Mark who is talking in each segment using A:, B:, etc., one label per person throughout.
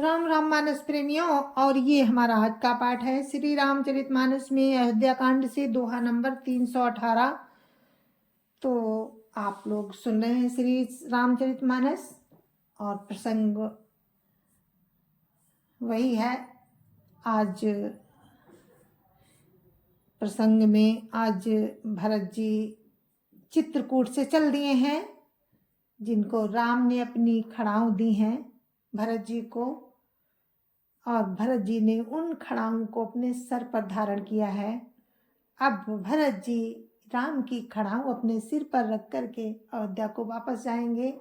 A: राम राम मानस प्रेमियों। और ये हमारा आज का पाठ है श्री रामचरितमानस में अयोध्या कांड से दोहा नंबर 318। तो आप लोग सुन रहे हैं श्री रामचरितमानस और प्रसंग वही है। आज प्रसंग में आज भरत जी चित्रकूट से चल दिए हैं, जिनको राम ने अपनी खड़ाऊ दी हैं भरत जी को, और भरत जी ने उन खड़ाओं को अपने सर पर धारण किया है। अब भरत जी राम की खड़ाऊ अपने सिर पर रख करके अयोध्या को वापस जाएंगे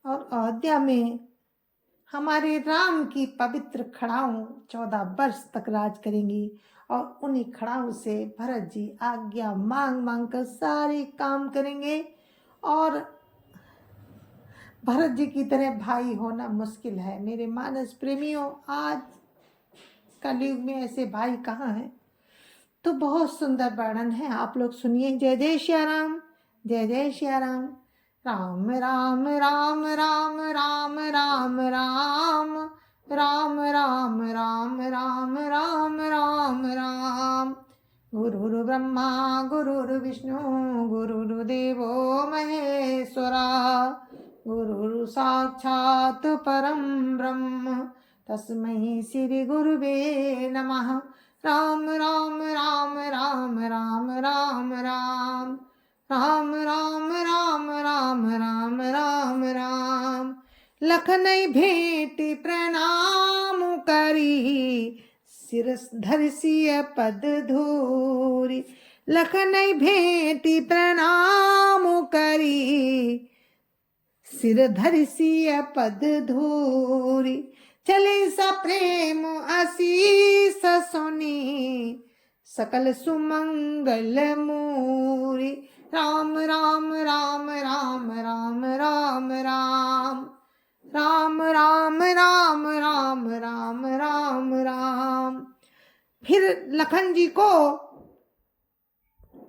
A: और अयोध्या में हमारे राम की पवित्र खड़ाऊ 14 वर्ष तक राज करेंगी। और उन्हीं खड़ाऊ से भरत जी आज्ञा मांग मांग कर सारे काम करेंगे। और भरत जी की तरह भाई होना मुश्किल है मेरे मानस प्रेमियों। आज कलयुग में ऐसे भाई कहाँ हैं। तो बहुत सुंदर वर्णन है, आप लोग सुनिए। जय जय श्या राम, जय जय श्या राम। राम राम राम राम राम राम राम राम राम राम राम राम राम राम। गुरुर् ब्रह्मा गुरुर्विष्णु गुरुर्देवो महेश्वरा, गुरुर् साक्षात् परं ब्रह्म तस्मै श्री गुरुवे नमः। राम राम राम राम राम राम राम राम राम राम राम राम राम राम। लखनई भेंट प्रणाम करी, सिर धरसिय पद धूरी। लखनई भेंट प्रणाम करी, सिर धरसिय पद धूरी। चले सा प्रेम आशीष सुनी, सकल सुमंगल मूरी। राम राम राम राम राम राम राम राम राम राम राम राम राम राम। फिर लखन जी को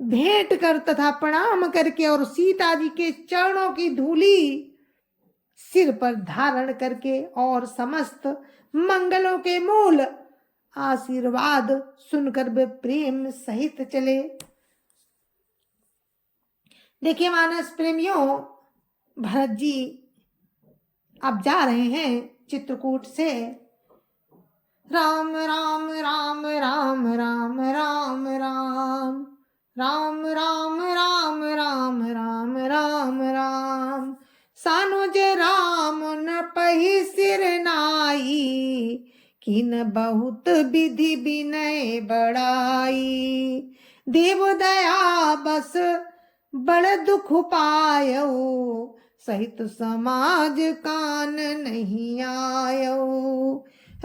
A: भेंट कर तथा प्रणाम करके और सीता जी के चरणों की धूली सिर पर धारण करके और समस्त मंगलों के मूल आशीर्वाद सुनकर वे प्रेम सहित चले। देखिए मानस प्रेमियों, भरत जी अब जा रहे हैं चित्रकूट से। राम राम राम राम राम राम राम राम राम राम राम राम राम राम। सानुज राम न पही सिर नाई, किन बहुत विधि विनय बड़ाई। देव दया बस बड़ दुख पायो, सहित समाज कान नहीं आयो।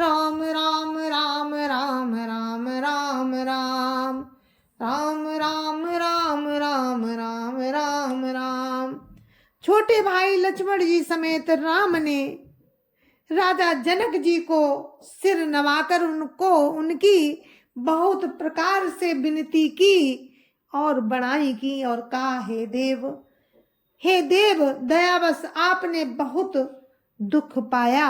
A: राम राम राम राम राम राम राम राम राम राम राम राम राम राम। छोटे भाई लक्ष्मण जी समेत राम ने राजा जनक जी को सिर नवाकर उनको उनकी बहुत प्रकार से विनती की और बड़ाई की और कहा, हे देव दयावश आपने बहुत दुख पाया,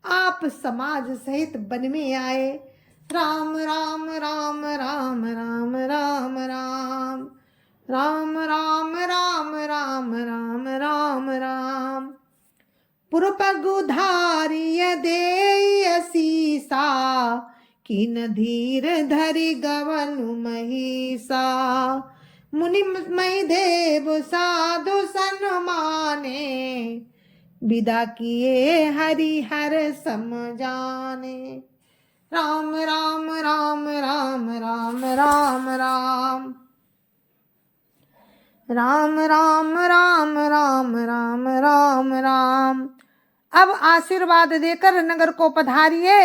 A: आप समाज सहित वन में आए। राम राम राम राम राम राम राम राम राम राम राम राम राम राम। पुरपगुधारिय देय सीसा, किन धीर धरि गवनु महिषा। मुनि मही देव साधु सन्माने, विदा किए हरिहर सम जाने। राम राम राम राम राम राम राम राम राम राम राम राम राम राम। अब आशीर्वाद देकर नगर को पधारिए।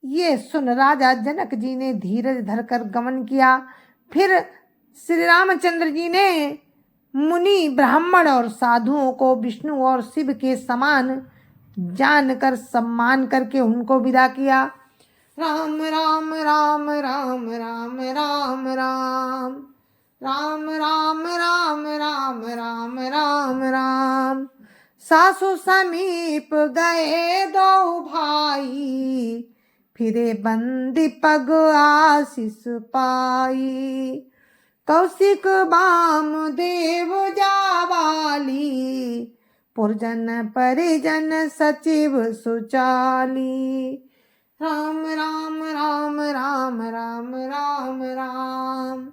A: ये सुन राजा जनक जी ने धीरज धरकर गमन किया। फिर श्री रामचंद्र जी ने मुनि ब्राह्मण और साधुओं को विष्णु और शिव के समान जानकर सम्मान करके उनको विदा किया। राम राम राम राम राम राम राम राम राम राम राम राम राम राम। सासु समीप गए दो भाई, फिरे बंदी पग आशीष पाई। कौशिक बाम देव जावाली, पुरजन परिजन सचिव सुचाली। राम राम राम राम राम राम राम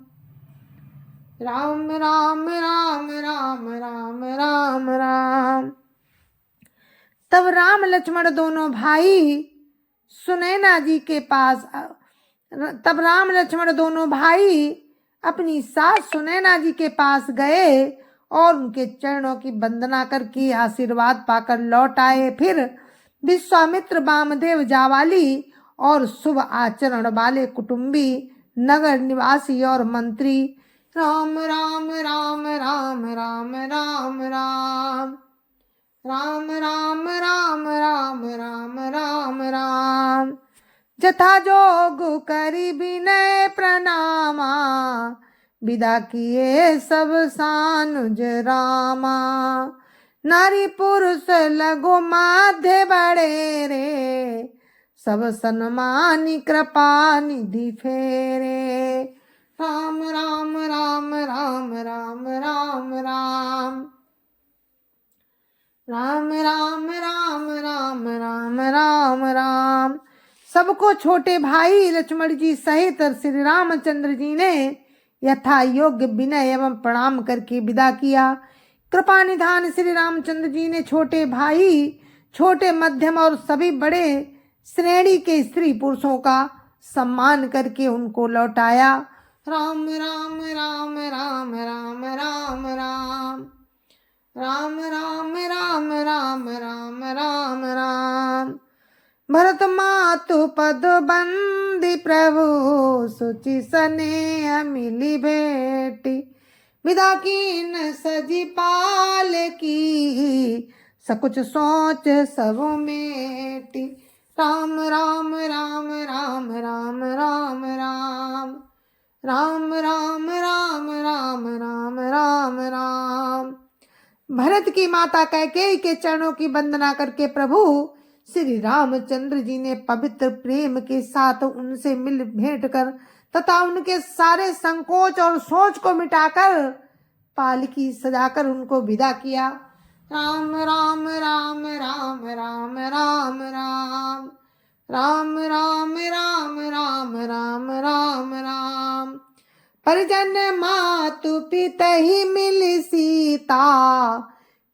A: राम राम राम राम राम राम राम। तब राम लक्ष्मण दोनों भाई सुनैना जी के पास तब राम लक्ष्मण दोनों भाई अपनी सास सुनैना जी के पास गए और उनके चरणों की वंदना करके आशीर्वाद पाकर लौट आए। फिर विश्वामित्र, वामदेव जावाली और शुभ आचरण वाले कुटुंबी, नगर निवासी और मंत्री राम राम राम राम राम राम राम राम राम राम राम राम राम राम जथा जोग करी विनय प्रणामा, विदा किए सब सानुज रामा। नारी पुरुष लघु माध्य बड़े रे, सब सन्मानी कृपा निधि फेरे। राम राम राम राम राम राम राम राम राम राम राम राम राम राम। सबको छोटे भाई लक्ष्मण जी सहित श्री रामचंद्र जी ने यथा योग्य विनय एवं प्रणाम करके विदा किया। कृपा निधान श्री रामचंद्र जी ने छोटे भाई, छोटे, मध्यम और सभी बड़े श्रेणी के स्त्री पुरुषों का सम्मान करके उनको लौटाया। राम राम राम राम राम राम राम राम राम राम राम राम राम राम। भरत मातु पद बंदी प्रभु, सुचि सनेह मिली भेटी। विदा कीन सजी पाल की, सकुच सोच सब मेटी। राम राम राम राम राम राम राम राम राम राम राम राम राम राम। भरत की माता कैकेयी के चरणों की वंदना करके प्रभु श्री रामचंद्र जी ने पवित्र प्रेम के साथ उनसे मिल भेंट कर तथा उनके सारे संकोच और सोच को मिटाकर पालकी सजाकर उनको विदा किया। राम राम राम राम राम राम राम राम राम राम राम राम राम राम। परिजन मातु पिता ही मिली सीता,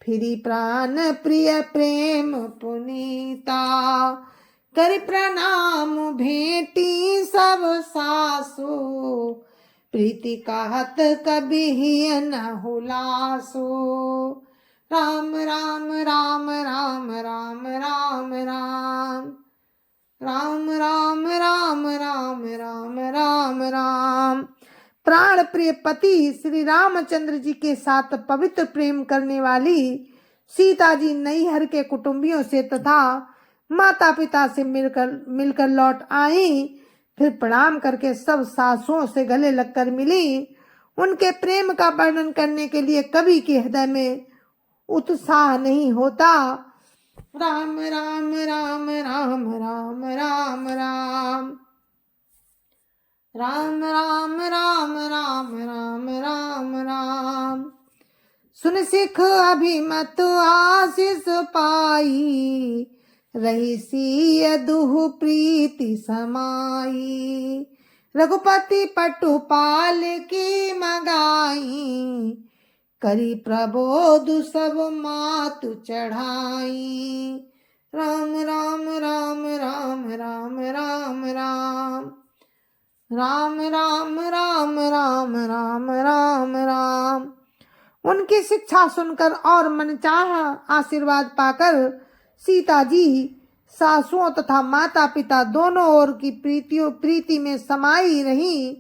A: फिरी प्राण प्रिय प्रेम पुनीता। कर प्रणाम भेटी सब सासु, प्रीति कहत कभी ही न हुलासो। राम राम राम राम राम राम राम राम राम राम राम राम राम राम। प्राण प्रिय पति श्री रामचंद्र जी के साथ पवित्र प्रेम करने वाली सीता जी नैहर के कुटुंबियों से तथा माता पिता से मिलकर लौट आई। फिर प्रणाम करके सब सासुओं से गले लगकर मिली। उनके प्रेम का वर्णन करने के लिए कवि के हृदय में उत्साह नहीं होता। राम राम राम राम राम राम राम राम राम राम राम राम राम राम। सुन सिख अभिमत आशीष पाई, रही सी दुह प्रीति समाई। रघुपति पटुपाल की मगाई, करी प्रबोध सब मातु चढ़ाई। राम राम राम राम राम राम राम राम राम राम राम राम राम राम। उनकी शिक्षा सुनकर और मनचाह आशीर्वाद पाकर सीता जी सासुओं तथा माता पिता दोनों ओर की प्रीति में समाई रही।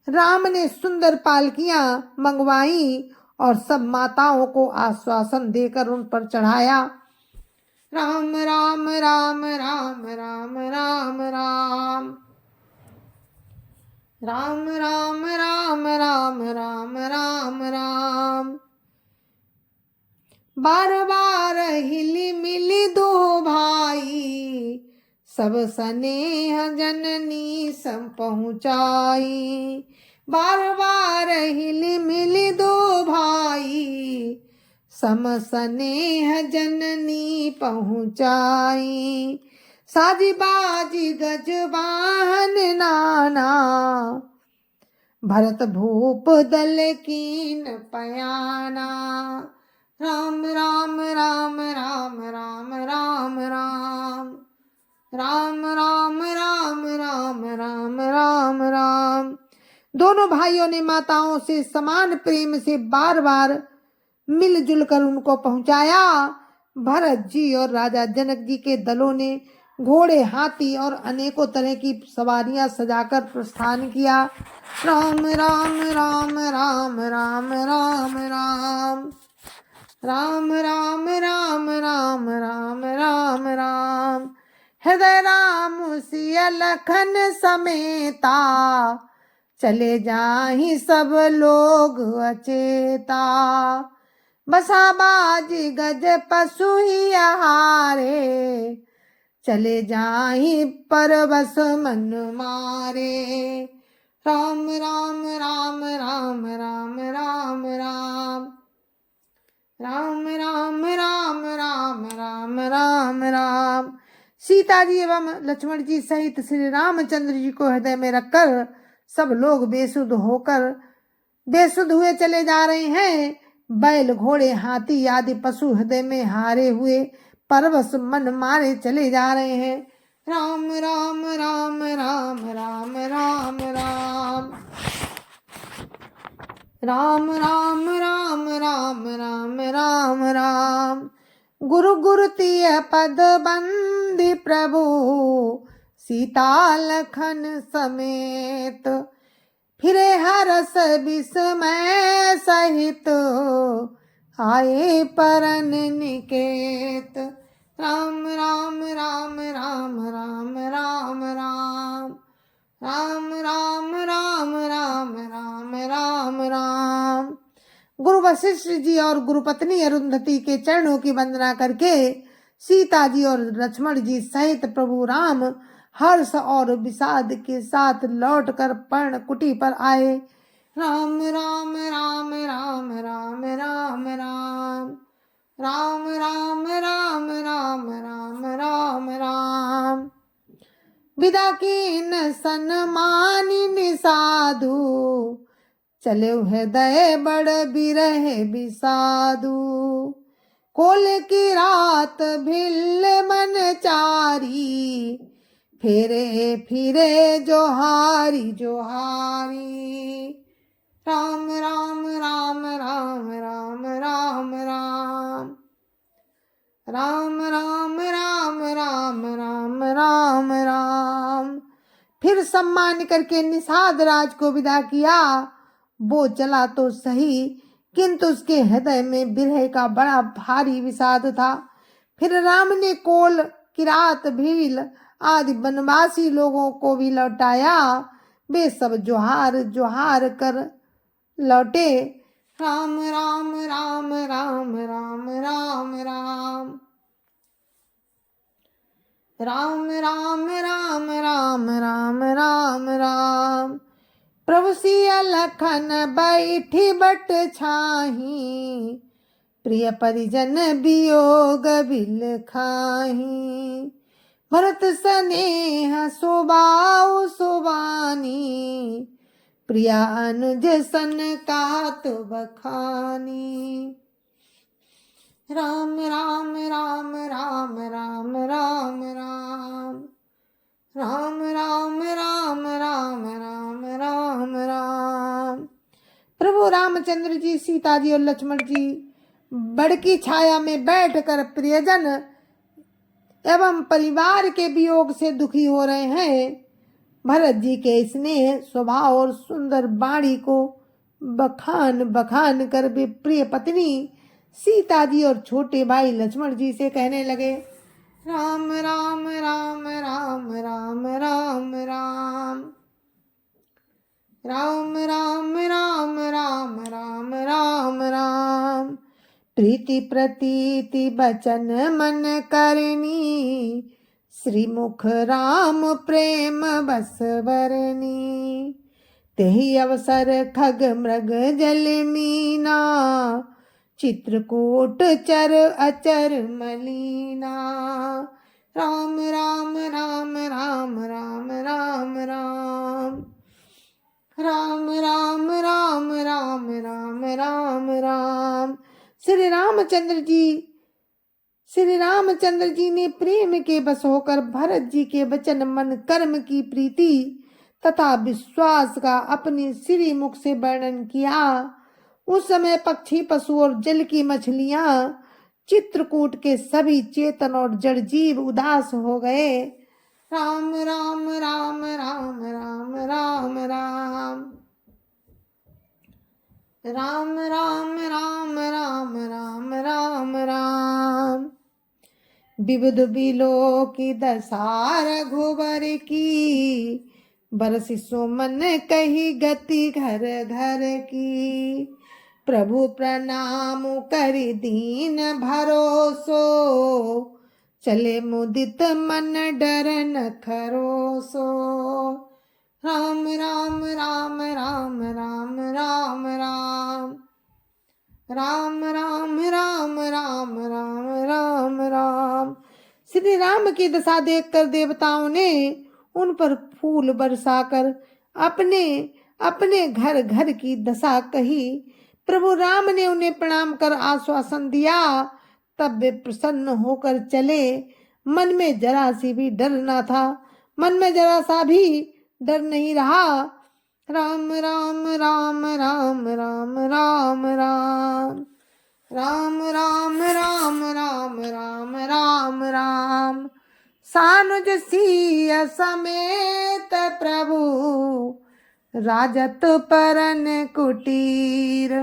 A: राम ने सुंदर पालकियां मंगवाई और सब माताओं को आश्वासन देकर उन पर चढ़ाया। राम राम राम राम राम राम राम राम राम राम राम राम राम राम। बार बार हिली मिली दो भाई, सब स्नेह जननी सब पहुँचाई। बार बार हिली मिली दो भाई, सम स्नेह जननी पहुँचाई। साजी बाजी गजबाहन नाना, भरत भूप दल कीन पयाना। राम राम राम राम राम राम राम राम राम राम राम राम राम राम। दोनों भाइयों ने माताओं से समान प्रेम से बार बार मिलजुल कर उनको पहुंचाया। भरत जी और राजा जनक जी के दलों ने घोड़े, हाथी और अनेकों तरह की सवारियां सजाकर प्रस्थान किया। राम राम राम राम राम राम राम राम राम राम राम राम राम राम। हृदय राम सिया लखन समेता, चले जाहि सब लोग अचेता। बसा बाजी गज पशु ही आहारे, चले जाहि परवश मन मारे। राम राम राम राम राम राम राम राम राम राम राम राम राम राम। सीता जी एवं लक्ष्मण जी सहित श्री रामचंद्र जी को हृदय में रखकर सब लोग बेसुध हुए चले जा रहे हैं। बैल, घोड़े, हाथी आदि पशु हृदय में हारे हुए परवश मन मारे चले जा रहे हैं। राम राम राम राम राम राम राम राम राम राम राम राम राम राम। गुरु गुरु तिय पद बंदी प्रभु, सीता लखन समेत। फिरे हरस विस्मय सहित, आए परन निकेत। राम राम राम राम राम राम राम राम राम राम राम राम राम राम। गुरु वशिष्ठ जी और गुरु पत्नी अरुंधति के चरणों की वंदना करके सीता जी और लक्ष्मण जी सहित प्रभु राम हर्ष और विषाद के साथ लौटकर पर्ण कुटी पर आए। राम राम राम राम राम राम राम राम राम राम राम राम राम राम। विदा कीन सन्मानिनि साधु, चले हृदय बड़ बिरह बिसाधु। कोल की रात भिल मन चारी, फेरे फिरे जोहारी जोहारी। राम राम राम राम राम राम राम राम राम राम राम राम राम राम। फिर सम्मान करके निषाद राज को विदा किया। वो चला तो सही, किंतु उसके हृदय में विरह का बड़ा भारी विषाद था। फिर राम ने कोल, किरात, भील आदि वनवासी लोगों को भी लौटाया। वे सब जोहार जोहार कर लौटे। राम राम राम राम राम राम राम राम राम राम राम राम राम राम। प्रभु सिया लखन बैठी बट छाही, प्रिय परिजन वियोग बिल खाही। भरत स्नेह सुबाऊ सुबानी, प्रिया अनुज सन कात बखानी। राम राम राम राम राम राम राम राम राम राम राम राम राम राम। प्रभु रामचंद्र जी, सीता जी और लक्ष्मण जी बड़की छाया में बैठकर प्रियजन एवं परिवार के वियोग से दुखी हो रहे हैं। भरत जी के स्नेह स्वभाव और सुंदर वाणी को बखान बखान कर वे प्रिय पत्नी सीता जी और छोटे भाई लक्ष्मण जी से कहने लगे। राम राम राम राम राम राम राम राम राम राम राम राम राम राम। प्रीति प्रतीति बचन मन करनी, श्रीमुख राम प्रेम बस बरनी। तेहि अवसर खग मृग जल मीना, चित्रकूट चर अचर मलीना। राम राम राम राम राम राम राम राम राम राम राम राम राम राम। श्री रामचंद्र जी ने प्रेम के बस होकर भरत जी के वचन मन कर्म की प्रीति तथा विश्वास का अपने श्री मुख से वर्णन किया। उस समय पक्षी पशु और जल की मछलियां, चित्रकूट के सभी चेतन और जड़ जीव उदास हो गए। राम राम राम राम राम राम राम राम राम राम राम राम राम राम। विविध बिलो की दशा रघुबर की, बरसि सुमन कही गति घर घर की। प्रभु प्रणाम करि दीन भरोसो, चले मुदित मन डर न खरोसो। राम राम राम राम राम राम राम राम राम राम राम राम राम राम। श्री राम की दशा देखकर देवताओं ने उन पर फूल बरसाकर अपने अपने घर घर की दशा कही। प्रभु राम ने उन्हें प्रणाम कर आश्वासन दिया। तब वे प्रसन्न होकर चले। मन में जरा सी भी डर न था, मन में जरा सा भी डर नहीं रहा। राम राम राम राम राम राम राम राम राम राम राम राम राम राम। सानुज सिय समेत प्रभु, राजत परन कुटीर।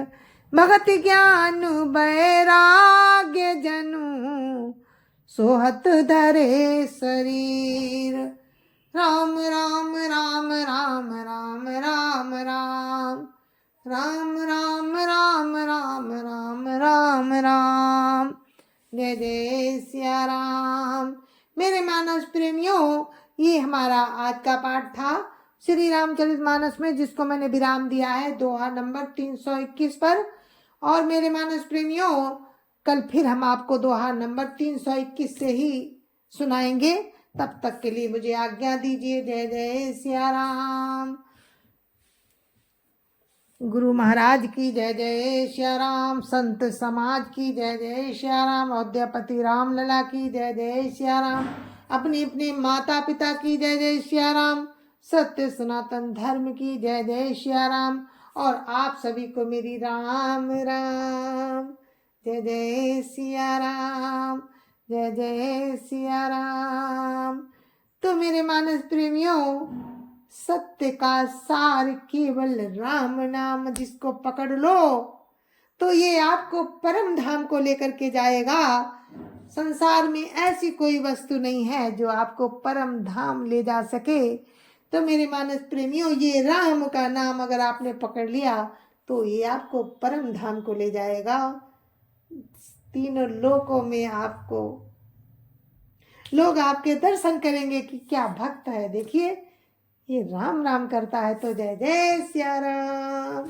A: भगत ज्ञान बैराग्य जनु, सोहत धरे शरीर। राम राम राम राम राम राम राम राम राम राम राम राम राम राम। जय जय सिया राम। मेरे मानस प्रेमियों, ये हमारा आज का पाठ था श्री रामचरितमानस में, जिसको मैंने विराम दिया है दोहा नंबर 321 पर। और मेरे मानस प्रेमियों, कल फिर हम आपको दोहा नंबर 321 से ही सुनाएंगे। तब तक के लिए मुझे आज्ञा दीजिए। जय जय सिया राम। गुरु महाराज की जय जय सिया राम। संत समाज की जय जय सिया राम। अयोध्यापति राम लला की जय जय सिया राम। अपने अपने माता पिता की जय जय सिया राम। सत्य सनातन धर्म की जय जय सिया राम। और आप सभी को मेरी राम राम। जय जय सिया राम। जय जय सिया राम। तो मेरे मानस प्रेमियों, सत्य का सार केवल राम नाम जिसको पकड़ लो तो ये आपको परम धाम को लेकर के जाएगा। संसार में ऐसी कोई वस्तु नहीं है जो आपको परम धाम ले जा सके। तो मेरे मानस प्रेमियों, ये राम का नाम अगर आपने पकड़ लिया तो ये आपको परम धाम को ले जाएगा। तीनों लोकों में आपको लोग आपके दर्शन करेंगे कि क्या भक्त है। देखिए, ये राम राम करता है। तो जय जय सिया राम।